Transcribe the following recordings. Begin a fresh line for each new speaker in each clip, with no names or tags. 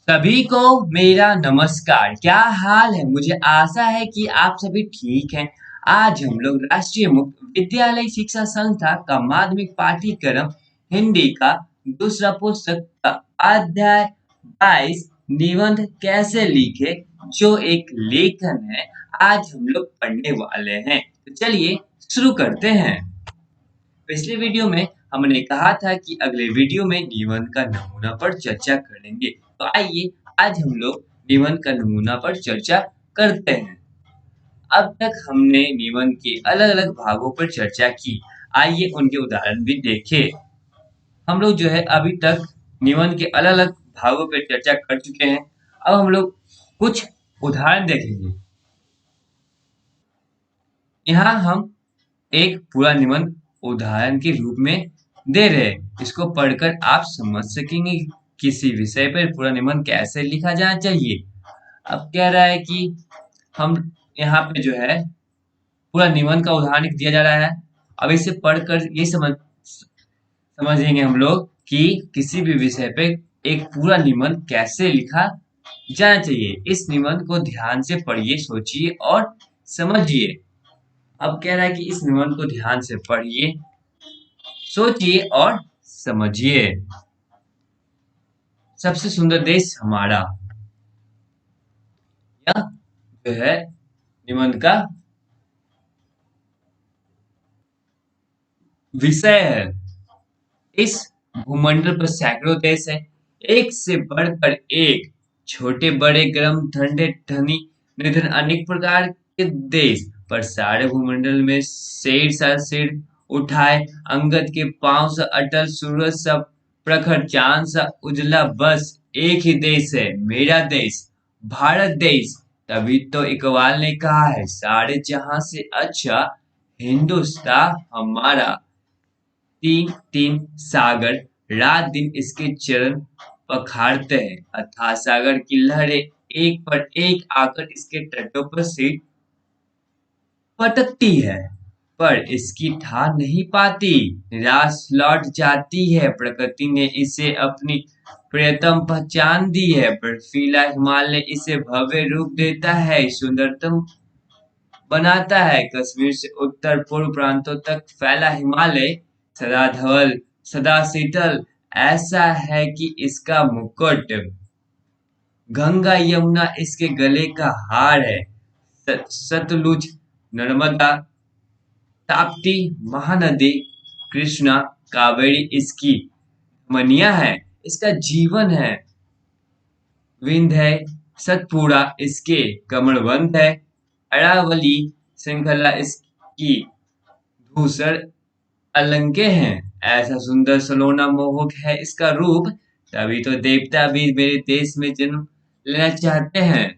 सभी को मेरा नमस्कार। क्या हाल है? मुझे आशा है कि आप सभी ठीक हैं। आज हम लोग राष्ट्रीय मुक्त विद्यालय शिक्षा संस्था का माध्यमिक पाठ्यक्रम हिंदी का दूसरा पुस्तक का अध्याय 22 निबंध कैसे लिखे, जो एक लेखन है, आज हम लोग पढ़ने वाले हैं। तो चलिए शुरू करते हैं। पिछले वीडियो में हमने कहा था कि अगले वीडियो में निबंध का नमूना पर चर्चा करेंगे। तो आइए आज हम लोग निबंध का नमूना पर चर्चा करते हैं। अब तक हमने निबंध के अलग अलग भागों पर चर्चा की। आइए उनके उदाहरण भी देखें। हम लोग जो है अभी तक निबंध के अलग अलग भागों पर चर्चा कर चुके हैं। अब हम लोग कुछ उदाहरण देखेंगे। यहाँ हम एक पूरा निबंध उदाहरण के रूप में दे रहे हैं। इसको पढ़कर आप समझ सकेंगे कि किसी विषय पर पूरा निबंध कैसे लिखा जाना चाहिए। अब कह रहा है कि हम यहाँ पे जो है पूरा निबंध का उदाहरण दिया जा रहा है। अब इसे पढ़कर ये समझेंगे हम लोग कि किसी भी विषय पे एक पूरा निबंध कैसे लिखा जाना चाहिए। इस निबंध को ध्यान से पढ़िए, सोचिए और समझिए। अब कह रहा है कि इस निबंध को ध्यान से पढ़िए, सोचिए और समझिए। सबसे सुंदर देश हमारा, यह जो है निबंध का विषय है। इस भूमंडल पर सैकड़ों देश है, एक से बढ़कर एक, छोटे बड़े, गर्म ठंडे धनी निर्धन, अनेक प्रकार के देश। पर सारे भूमंडल में शेर सा सिर उठाए, अंगद के पांव सा अटल, सूरज सा प्रखर, चांद सा उजला, बस एक ही देश है, मेरा देश, भारत देश। तभी तो इकबाल ने कहा है, सारे जहां से अच्छा हिंदुस्तान हमारा। तीन तीन सागर रात दिन इसके चरण पखारते हैं, अथाह सागर की लहरें एक पर एक आकर इसके तटों पर से पटकती है, पर इसकी ठाह नहीं पाती, निराश लौट जाती है। प्रकृति ने इसे अपनी प्रियतम पहचान दी है, बर्फीला हिमालय इसे भव्य रूप देता है, सुंदरतम बनाता है। कश्मीर से उत्तर पूर्व प्रांतों तक फैला हिमालय सदा धवल, सदा शीतल, ऐसा है कि इसका मुकुट गंगा यमुना इसके गले का हार है। सतलुज, नर्मदा, ताप्ती, महानदी, कृष्णा, कावेरी इसकी मनिया है, इसका जीवन है। विंध्य है, सतपुड़ा इसके कमरबंद है, अरावली श्रृंखला इसकी धूसर अलंके हैं। ऐसा सुंदर सलोना मोहक है इसका रूप, तभी तो देवता भी मेरे देश में जन्म लेना चाहते हैं।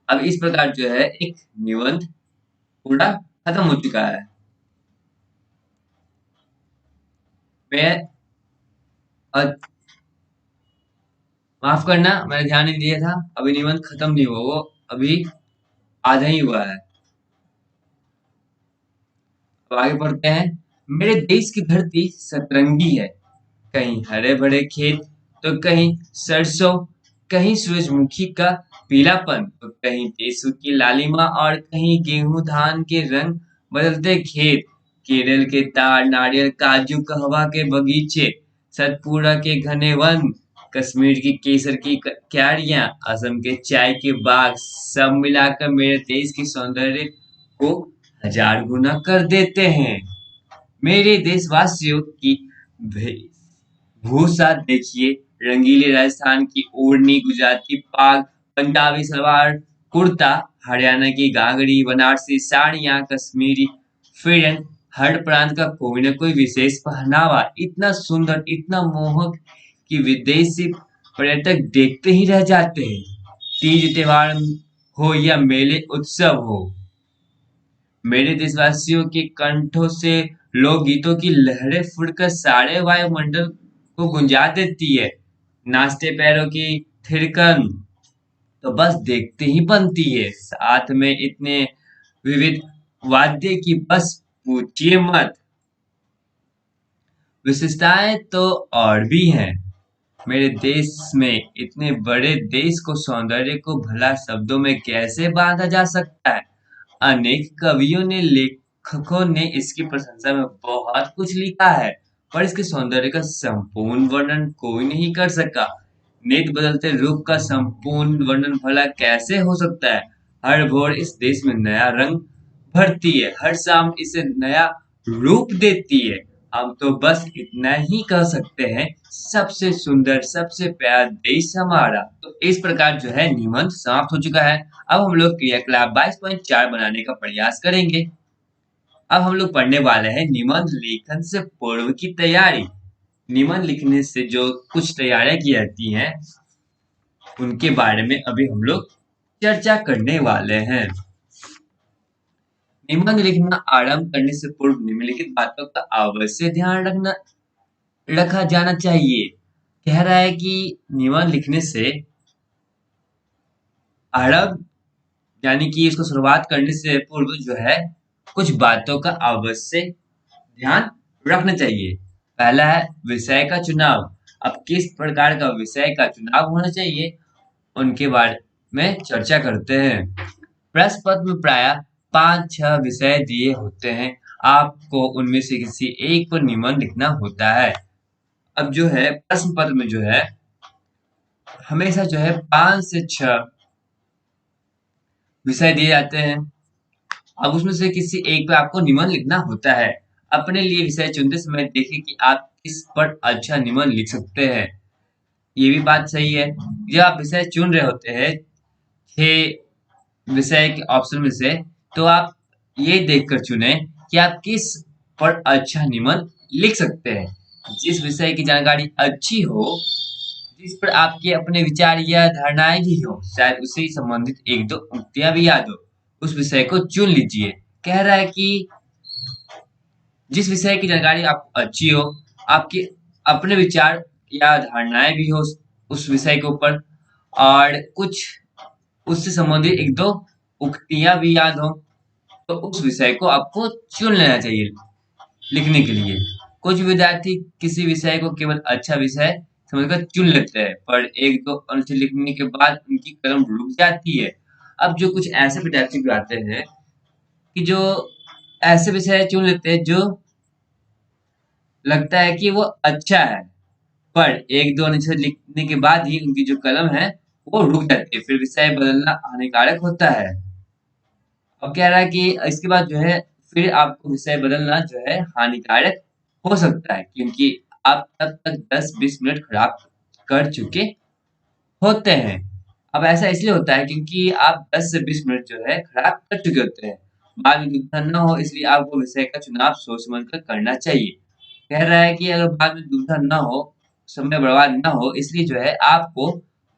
अब इस प्रकार जो है एक निबंध पूरा खत्म हो चुका है। मैं माफ करना, मैंने ध्यान नहीं दिया था। अभी निबंध खत्म नहीं हुआ, वो अभी आधा ही हुआ है। अब आगे पढ़ते हैं। मेरे देश की धरती सतरंगी है, कहीं हरे भरे खेत तो कहीं सरसों, कहीं सूरजमुखी का पीलापन तो कहीं टेसू की लालिमा, और कहीं गेहूं धान के रंग बदलते खेत। केरल के तार नारियल काजू कहवा के बगीचे, सतपुड़ा के घने वन, कश्मीर की केसर की क्यारियां, असम के चाय के बाग, सब मिलाकर मेरे देश की सौंदर्य को हजार गुना कर देते हैं। मेरे देशवासियों की भूसा देखिए, रंगीले राजस्थान की ओढ़नी, गुजराती पाग, पंजाबी सलवार कुर्ता, हरियाणा की घाघरी, बनारसी साड़ियाँ, कश्मीरी फिरन, हर प्रांत का कोई न कोई विशेष पहनावा इतना सुंदर, इतना मोहक कि विदेशी पर्यटक देखते ही रह जाते हैं। तीज त्योहार हो या मेले उत्सव हो, मेरे देशवासियों के कंठों से लोकगीतों की लहरें फुटकर सारे वायुमंडल को गुंजा देती है। नाचते पैरों की थिरकन तो बस देखते ही बनती है, साथ में इतने विविध वाद्य की बस पूछिए मत। विशेषताएं तो और भी हैं, मेरे देश में इतने बड़े देश को सौंदर्य को भला शब्दों में कैसे बांधा जा सकता है। अनेक कवियों ने लेखकों ने इसकी प्रशंसा में बहुत कुछ लिखा है, पर इसके सौंदर्य का संपूर्ण वर्णन कोई नहीं कर सका। नित बदलते रूप का संपूर्ण वर्णन भला कैसे हो सकता है। हर भोर इस देश में नया रंग भरती है, हर शाम इसे नया रूप देती है। हम तो बस इतना ही कह सकते हैं, सबसे सुंदर सबसे प्यारा देश हमारा। तो इस प्रकार जो है निबंध समाप्त हो चुका है। अब हम लोग क्रियाकलाप 22.4 बनाने का प्रयास करेंगे। अब हम लोग पढ़ने वाले हैं निबंध लेखन से पूर्व की तैयारी। निबंध लिखने से जो कुछ तैयारियां की जाती हैं उनके बारे में अभी हम लोग चर्चा करने वाले हैं। निबंध लिखना आरंभ करने से पूर्व निम्नलिखित बातों का अवश्य ध्यान रखा जाना चाहिए। कह रहा है कि निबंध लिखने से आरंभ यानी कि इसको शुरुआत करने से पूर्व जो है कुछ बातों का अवश्य ध्यान रखना चाहिए। पहला है विषय का चुनाव। अब किस प्रकार का विषय का चुनाव होना चाहिए उनके बारे में चर्चा करते हैं। प्रश्न पत्र में प्राय 5-6 विषय दिए होते हैं। आपको उनमें से किसी एक पर निबंध लिखना होता है। अब जो है प्रश्न पत्र में जो है हमेशा जो है 5 से 6 विषय दिए जाते हैं। अब उसमें से किसी एक पे आपको निबंध लिखना होता है। अपने लिए विषय चुनते समय देखें कि आप किस पर अच्छा निबंध लिख सकते हैं। ये भी बात सही है। जब आप विषय चुन रहे होते हैं 6 विषय के ऑप्शन में से, तो आप ये देखकर चुने कि आप किस पर अच्छा निबंध लिख सकते हैं। जिस विषय की जानकारी अच्छी हो, जिस पर आपके अपने विचार या धारणाएं भी हो, शायद उससे संबंधित एक दो उक्तियां भी याद हो, उस विषय को चुन लीजिए। कह रहा है कि जिस विषय की जानकारी आपको अच्छी हो, आपके अपने विचार या धारणाएं भी हो उस विषय के ऊपर, और कुछ उससे संबंधित एक दो उक्तियां भी याद हो, तो उस विषय को आपको चुन लेना चाहिए लिखने के लिए। कुछ विद्यार्थी किसी विषय को केवल अच्छा विषय समझकर चुन लेते हैं, पर एक दो अनुच्छेद लिखने के बाद उनकी कलम रुक जाती है। अब जो कुछ ऐसे विद्यार्थी भी आते हैं कि जो ऐसे विषय चुन लेते हैं जो लगता है कि वो अच्छा है, पर एक दो अनुच्छेद लिखने के बाद ही उनकी जो कलम है वो रुक जाती है, फिर विषय बदलना हानिकारक होता है। अब कह रहा है कि इसके बाद जो है फिर आपको विषय बदलना जो है हानिकारक हो सकता है, क्योंकि आप तब तक 10-20 मिनट खराब कर चुके होते हैं। अब ऐसा इसलिए होता है क्योंकि आप 10 से 20 मिनट जो है खराब कर चुके होते हैं। बाद में दुविधा न हो इसलिए आपको विषय का चुनाव सोच समझ कर करना चाहिए। कह रहा है कि अगर बाद में दुविधा न हो, समय बर्बाद न हो, इसलिए जो है आपको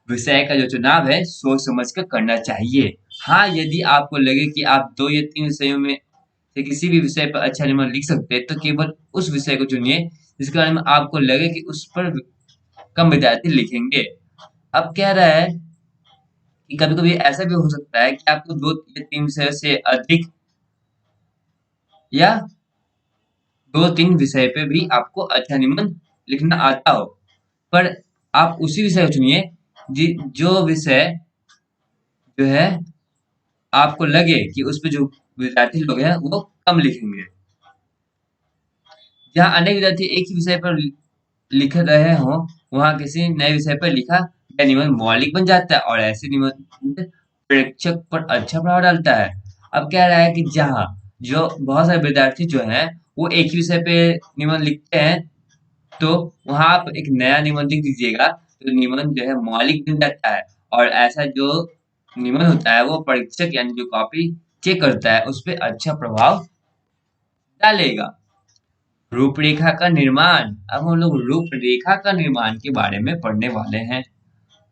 विषय का जो चुनाव है सोच समझ कर करना चाहिए। हाँ, यदि आपको लगे कि आप 2 या 3 विषयों में से किसी भी विषय पर अच्छा निबंध लिख सकते हैं, तो केवल उस विषय को चुनिए जिसके बारे में आपको लगे कि उस पर कम विद्यार्थी लिखेंगे। अब कह रहा है कि कभी-कभी ऐसा भी हो सकता है कि आपको 2 या 3 विषय से अधिक या 2-3 विषय पे भी आपको अच्छा निबंध लिखना आता हो, पर आप उसी विषय को चुनिए जो विषय जो है आपको लगे कि उस पे जो विद्यार्थी लोग हैं वो कम लिखेंगे। जहाँ अनेक विद्यार्थी एक ही विषय पर लिख रहे हों, वहाँ किसी नए विषय पर लिखा गया निबंध मौलिक बन जाता है और ऐसे निबंध प्रेक्षक पर अच्छा प्रभाव डालता है। अब कह रहा है कि जहाँ जो बहुत सारे विद्यार्थी जो हैं वो एक ही विषय पे निबंध लिखते हैं, तो वहाँ आप एक नया निबंध लिख दीजिएगा, तो निबंध जो है मौलिक बन जाता है, और ऐसा जो निबंध होता है वो परीक्षक यानी जो कॉपी चेक करता है उस पर अच्छा प्रभाव डालेगा। रूपरेखा का निर्माण। अब हम लोग रूपरेखा का निर्माण के बारे में पढ़ने वाले हैं।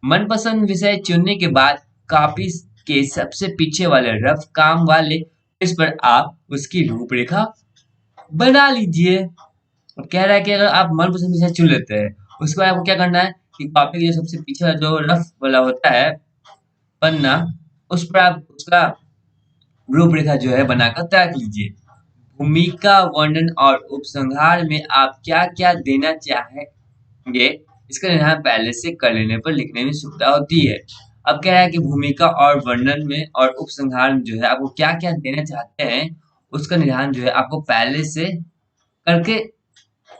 मनपसंद विषय चुनने के बाद कॉपी के सबसे पीछे वाले रफ काम वाले पेज पर आप उसकी रूपरेखा बना लीजिए। अब कह रहा है कि अगर आप मनपसंद विषय चुन लेते हैं, उसके बाद आपको क्या करना है कि कॉपी के जो सबसे पीछे वाला जो रफ वाला होता है पन्ना, उस पर आप उसका रूपरेखा जो है बनाकर तैयार कर लीजिए। भूमिका वर्णन और उपसंहार में आप क्या क्या देना चाहेंगे इसका निर्धारण पहले से कर लेने पर लिखने में सुविधा होती है। अब कह रहा है कि भूमिका और वर्णन में और उपसंहार में जो है आपको क्या-क्या देना चाहते हैं, उसका निर्धारण जो है आपको पहले से करके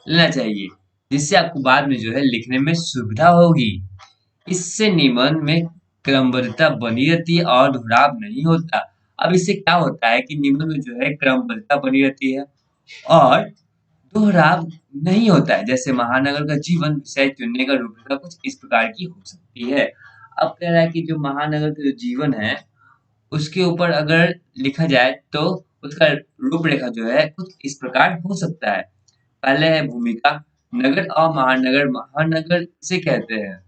लेना चाहिए, जिससे आपको बाद में जो है लिखने में सुविधा होगी। इससे निबंध में क्रमबद्धता बनी रहती है और दोहराव नहीं होता। अब इससे क्या होता है कि निबंध में जो है क्रमबद्धता बनी रहती है और दोहराव नहीं होता है। जैसे महानगर का जीवन विषय चुनने का रूपरेखा कुछ इस प्रकार की हो सकती है। अब कह रहा है कि जो महानगर का जो जीवन है, उसके ऊपर अगर लिखा जाए तो उसका रूपरेखा जो है कुछ इस प्रकार हो सकता है। पहले है भूमिका, नगर और महानगर। महानगर इसे कहते हैं।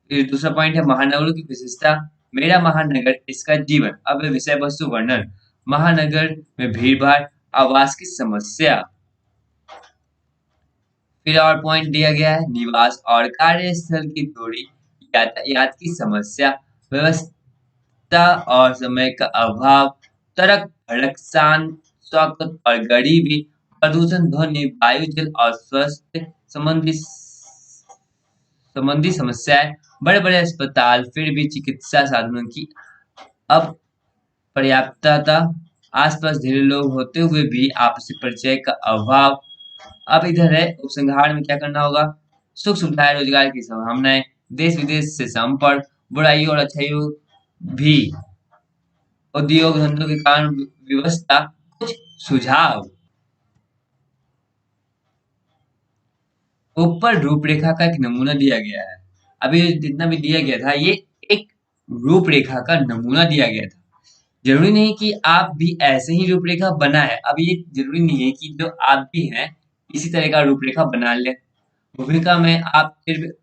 फिर दूसरा पॉइंट है महानगरों की विशेषता। मेरा महानगर, इसका जीवन। अब है विषय वस्तु वर्णन। महानगर में भीड़-भाड़, आवास की समस्या। फिर और पॉइंट दिया गया है निवास और कार्यस्थल की दूरी, यातायात की समस्या, व्यवस्था और समय का अभाव, तड़क भड़क, शान शौकत और गरीबी, प्रदूषण, ध्वनि, वायु, जल और स्वास्थ्य संबंधी समस्याएं, बड़े बड़े अस्पताल, फिर भी चिकित्सा साधनों की अपर्याप्तता, आसपास ढेर लोग होते हुए भी आपसी परिचय का अभाव। अब इधर है उपसंहार में क्या करना होगा। सुख सुविधाएं, रोजगार की संभावनाएं, देश विदेश से संपर्क, बुराइयों और अच्छाइयों भी, उद्योग धंधों के कारण व्यवस्था, कुछ सुझाव। ऊपर रूपरेखा का एक नमूना दिया गया है। अभी जितना भी दिया गया था ये एक रूपरेखा का नमूना दिया गया था। जरूरी नहीं कि आप भी ऐसे ही रूपरेखा बनाए। अब ये जरूरी नहीं है कि जो आप भी हैं इसी तरह का रूपरेखा बना लें। भूमिका में आप फिर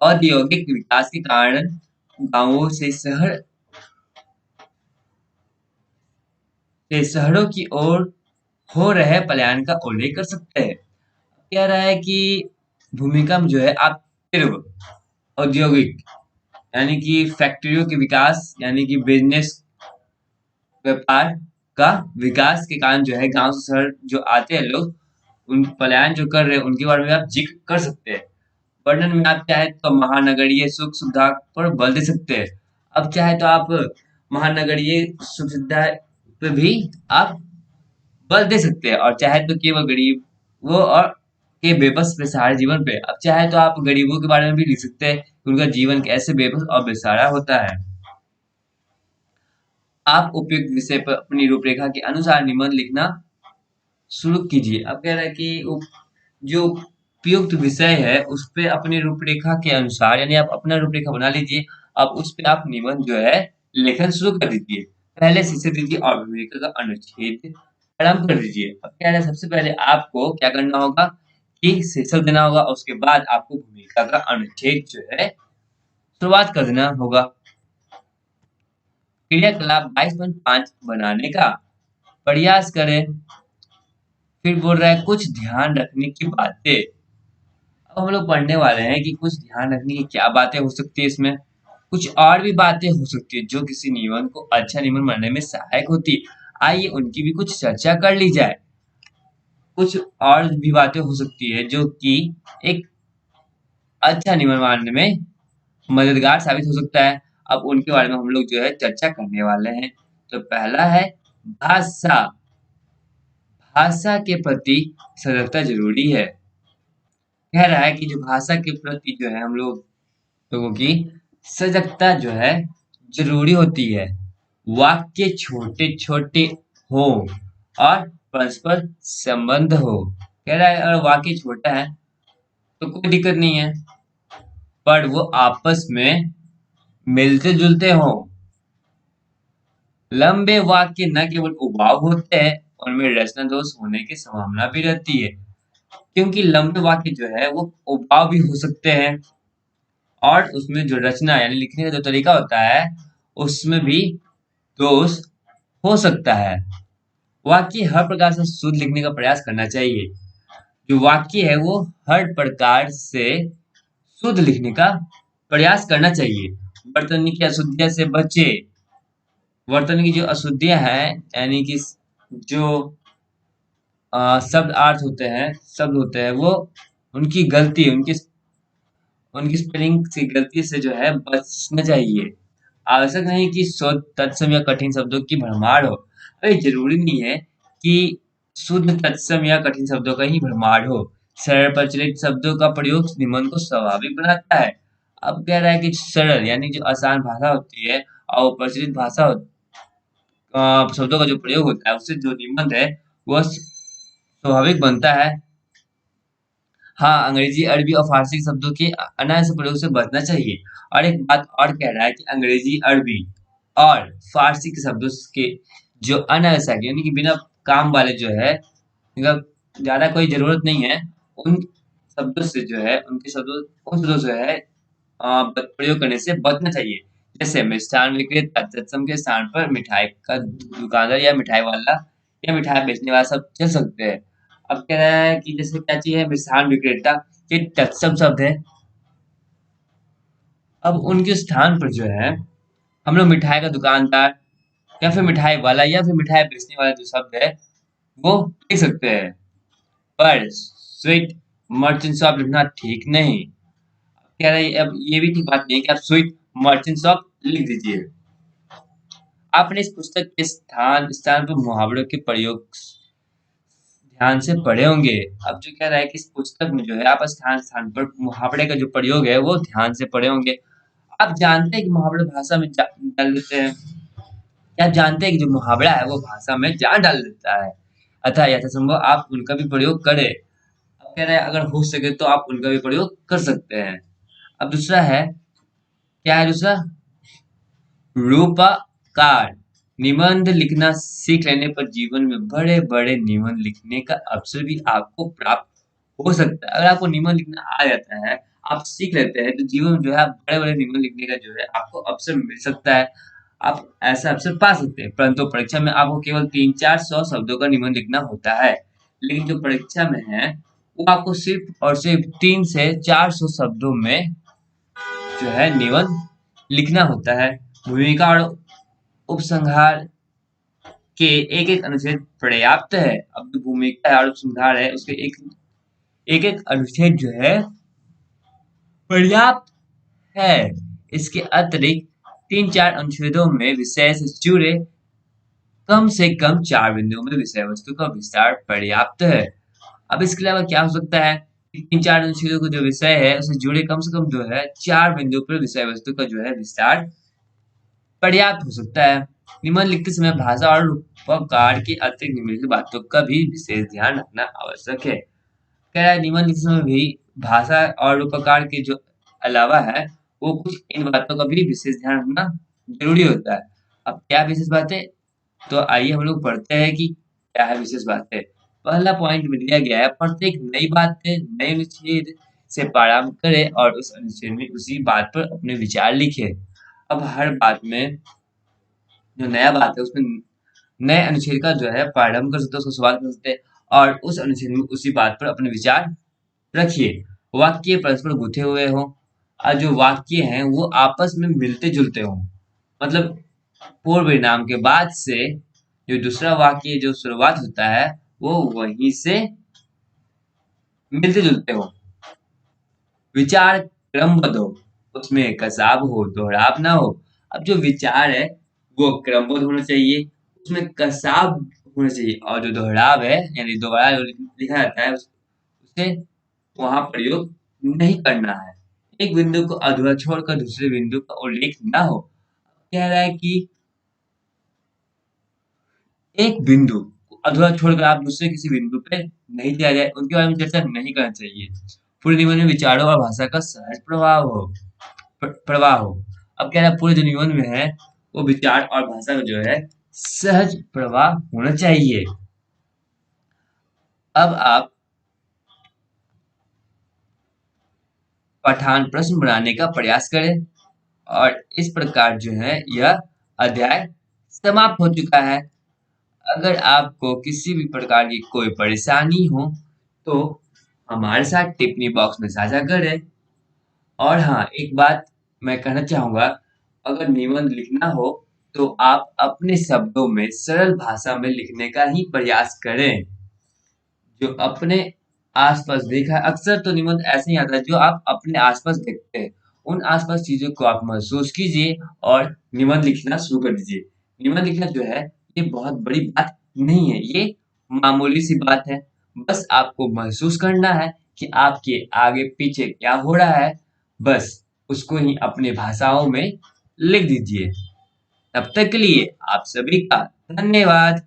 औद्योगिक विकास के कारण गांवों से शहरों की ओर हो रहे पलायन का उल्लेख कर सकते हैं। कह रहा है कि भूमिका में जो है आप सिर्फ औद्योगिक यानी कि फैक्ट्रियों के विकास यानी कि बिजनेस व्यापार का विकास के कारण जो है गांव से शहर जो आते हैं लोग, उन पलायन जो कर रहे हैं उनके बारे में आप जिक्र कर सकते हैं। वर्णन में आप चाहे तो महानगरीय सुख सुविधा पर बल दे सकते हैं। अब चाहे तो आप महानगरीय सुख सुविधा पे भी आप बल दे सकते हैं और चाहे तो केवल गरीब वो और के बेबस बेसहारा जीवन पे। अब चाहे तो आप गरीबों के बारे में भी लिख सकते हैं कि उनका जीवन कैसे बेबस और बेसहारा होता है। आप उपयुक्त विषय पर अपनी रूपरेखा के अनुसार निबंध लिखना शुरू कीजिए। अब कह रहा है कि जो उपयुक्त विषय है उस पे अपनी रूपरेखा के अनुसार यानी आप अपना रूपरेखा बना लीजिए। अब उस पे आप निबंध जो है लेखन शुरू कर दीजिए। पहले शीर्षक दीजिए और भूमिका का अनुच्छेद आरंभ कर दीजिए। अब कह रहा है सबसे पहले आपको क्या करना होगा कि शीर्षक देना होगा और उसके बाद आपको भूमिका का अनुच्छेद जो है शुरुआत कर देना होगा। क्रियाकलाप 22.5 बनाने का प्रयास करें। फिर बोल रहा है कुछ ध्यान रखने की बातें। अब हम लोग पढ़ने वाले हैं कि कुछ ध्यान रखने की क्या बातें हो सकती है इसमें। कुछ और भी बातें हो सकती है जो किसी निबंध को अच्छा निबंध बनने में सहायक होती है। आइए उनकी भी कुछ चर्चा कर ली जाए। कुछ और भी बातें हो सकती है जो कि एक अच्छा निबंध बनाने में मददगार साबित हो सकता है। अब उनके बारे में हम लोग जो है चर्चा करने वाले हैं। तो पहला है भाषा। भाषा के प्रति सजगता जरूरी है। कह रहा है कि जो भाषा के प्रति जो है हम लोगों की सजगता जो है जरूरी होती है। वाक्य छोटे छोटे हो और परस्पर संबंध हो। कह रहा है अगर वाक्य छोटा है तो कोई दिक्कत नहीं है, पर वो आपस में मिलते जुलते हों। लंबे वाक्य न केवल उबाऊ होते हैं, उनमें रचना दोष होने की संभावना भी रहती है, क्योंकि लंबे वाक्य जो है वो उबाऊ भी हो सकते हैं और उसमें जो रचना यानी लिखने का जो तरीका होता है उसमें भी दोष हो सकता है। वाक्य हर प्रकार से शुद्ध लिखने का प्रयास करना चाहिए। जो वाक्य है वो हर प्रकार से शुद्ध लिखने का प्रयास करना चाहिए। वर्तनी की अशुद्धियां से बचे। वर्तन की जो अशुद्धियां हैं यानी कि जो शब्द अर्थ होते हैं, शब्द होते हैं वो उनकी गलती, उनकी उनकी स्पेलिंग की गलती से जो है बचना चाहिए। आवश्यक नहीं कि शुद्ध तत्सम या कठिन शब्दों की भरमार हो। अरे जरूरी नहीं है कि शुद्ध तत्सम या कठिन शब्दों का ही भरमार हो। सरल प्रचलित शब्दों का प्रयोग निबंध को स्वाभाविक बनाता है। अब कह रहा है कि सरल यानी जो आसान भाषा होती है और प्रचलित भाषा शब्दों का जो प्रयोग होता है उससे जो निबंध है वह स्वाभाविक बनता है। हाँ, अंग्रेजी, अरबी और फारसी शब्दों के अनायास प्रयोग से बचना चाहिए। और एक बात और कह रहा है कि अंग्रेजी, अरबी और फारसी के शब्दों के जो अनावश्यक यानी कि बिना काम वाले जो है मतलब ज़्यादा कोई ज़रूरत नहीं है, उन शब्दों से जो है उनके शब्दों उन शब्दों से है प्रयोग करने से बचना चाहिए। जैसे मिष्ठान विक्रेता तत्सम के स्थान पर मिठाई का दुकानदार या मिठाई वाला या मिठाई बेचने वाला सब चल सकते हैं। अब कह रहा है कि जैसे क्या चीज़ है मिष्ठान विक्रेता, ये तत्सम शब्द है। अब उनके स्थान पर जो है हम लोग मिठाई का दुकानदार या फिर मिठाई वाला या फिर मिठाई बेचने वाला जो शब्द है वो लिख सकते हैं। पर स्वीट मर्चेंट शॉप लिखना ठीक नहीं। कह रहे अब ये भी ठीक बात नहीं है कि आप स्वीट मर्चेंट शॉप लिख दीजिए। आपने इस पुस्तक के स्थान स्थान पर मुहावरों के प्रयोग ध्यान से पढ़े होंगे। अब जो कह रहा है कि इस पुस्तक में जो है आप स्थान स्थान पर मुहावरे का जो प्रयोग है वो ध्यान से पढ़े होंगे। आप जानते हैं कि मुहावरे भाषा में डाल देते हैं। क्या आप जानते हैं कि जो मुहावरा है वो भाषा में जान डाल देता है। अतः यथासंभव आप उनका भी प्रयोग करें। अब कह रहे हैं अगर हो सके तो आप उनका भी प्रयोग कर सकते हैं। अब दूसरा है, क्या है दूसरा? रूपकार। निबंध लिखना सीख लेने पर जीवन में बड़े बड़े निबंध लिखने का अवसर भी आपको प्राप्त हो सकता है। अगर आपको निबंध लिखना आ जाता है, आप सीख लेते हैं, तो जीवन में जो है आप बड़े बड़े निबंध लिखने का जो है आपको अवसर मिल सकता है। आप ऐसा अवसर पा सकते हैं, परंतु परीक्षा में आपको केवल 300-400 शब्दों का निबंध लिखना होता है। लेकिन जो परीक्षा में है वो आपको सिर्फ और सिर्फ 300 से 400 शब्दों में जो है निबंध लिखना होता है। भूमिका और उपसंहार के एक एक अनुच्छेद पर्याप्त है। अब जो भूमिका है और उपसंहार है उसके एक एक अनुच्छेद जो है पर्याप्त है। इसके अतिरिक्त 3-4 अनुच्छेदों में विषय से जुड़े कम से कम 4 बिंदुओं में विषय वस्तु का विस्तार पर्याप्त है। अब इसके अलावा क्या हो सकता है कि 3-4 अनुच्छेदों का जो विषय है उससे जुड़े कम से कम जो है 4 बिंदुओं पर विषय वस्तु का जो है विस्तार पर्याप्त हो सकता है। निबंध लिखते समय भाषा और रूपकार की अतिरिक्त निम्नलिखित बातों का भी विशेष ध्यान रखना आवश्यक है। कह रहा है निबंध लिखते समय भी भाषा और रूपकार के जो अलावा है वो कुछ इन बातों का भी विशेष ध्यान रखना जरूरी होता है। अब क्या विशेष बातें? तो आइए हम लोग पढ़ते हैं कि क्या है विशेष बातें। पहला पॉइंट में दिया गया है प्रत्येक नई बात नए अनुच्छेद से प्रारंभ करें और उस अनुच्छेद में उसी बात पर अपने विचार लिखें। अब हर बात में जो नया बात है उसमें नए अनुच्छेद का जो है प्रारंभ कर सकते हैं, उसको सवाल कर सकते हैं और उस अनुच्छेद में उसी बात पर अपने विचार रखिए। वाक्य परस्पर गुथे हुए हों और जो वाक्य हैं वो आपस में मिलते जुलते हों। मतलब पूर्व विराम के बाद से जो दूसरा वाक्य जो शुरुआत होता है वो वहीं से मिलते जुलते हों। विचार क्रमबद्ध हो, उसमें कसाव हो, दोहराव ना हो। अब जो विचार है वो क्रमबद्ध होना चाहिए, उसमें कसाव होना चाहिए और जो दोहराव है यानी दोबारा जो लिखा जाता है उसे वहां प्रयोग नहीं करना है। एक बिंदु को अधूरा छोड़कर दूसरे बिंदु का उल्लेख ना हो। कह रहा है कि एक बिंदु को अधूरा छोड़कर आप दूसरे किसी बिंदु पे नहीं दिया जाए, उनके बारे में चर्चा नहीं करना चाहिए। पूरे निबंध में विचारों और भाषा का सहज प्रवाह हो। अब कह रहा है पूरे जो निबंध में है वो विचार और भाषा का जो है सहज प्रवाह होना चाहिए। अब आप पठान प्रश्न बनाने का प्रयास करें और इस प्रकार जो है यह अध्याय समाप्त हो चुका है। अगर आपको किसी भी प्रकार की कोई परेशानी हो तो हमारे साथ टिप्पणी बॉक्स में साझा करें। और हाँ, एक बात मैं कहना चाहूँगा, अगर निबंध लिखना हो तो आप अपने शब्दों में सरल भाषा में लिखने का ही प्रयास करें। जो अपने आसपास देखा है, अक्सर तो निबंध ऐसे ही आता है जो आप अपने आसपास देखते हैं। उन आसपास चीजों को आप महसूस कीजिए और निबंध लिखना शुरू कर दीजिए। निबंध लिखना जो है ये बहुत बड़ी बात नहीं है, ये मामूली सी बात है। बस आपको महसूस करना है कि आपके आगे पीछे क्या हो रहा है, बस उसको ही अपने भाषाओं में लिख दीजिए। तब तक के लिए आप सभी का धन्यवाद।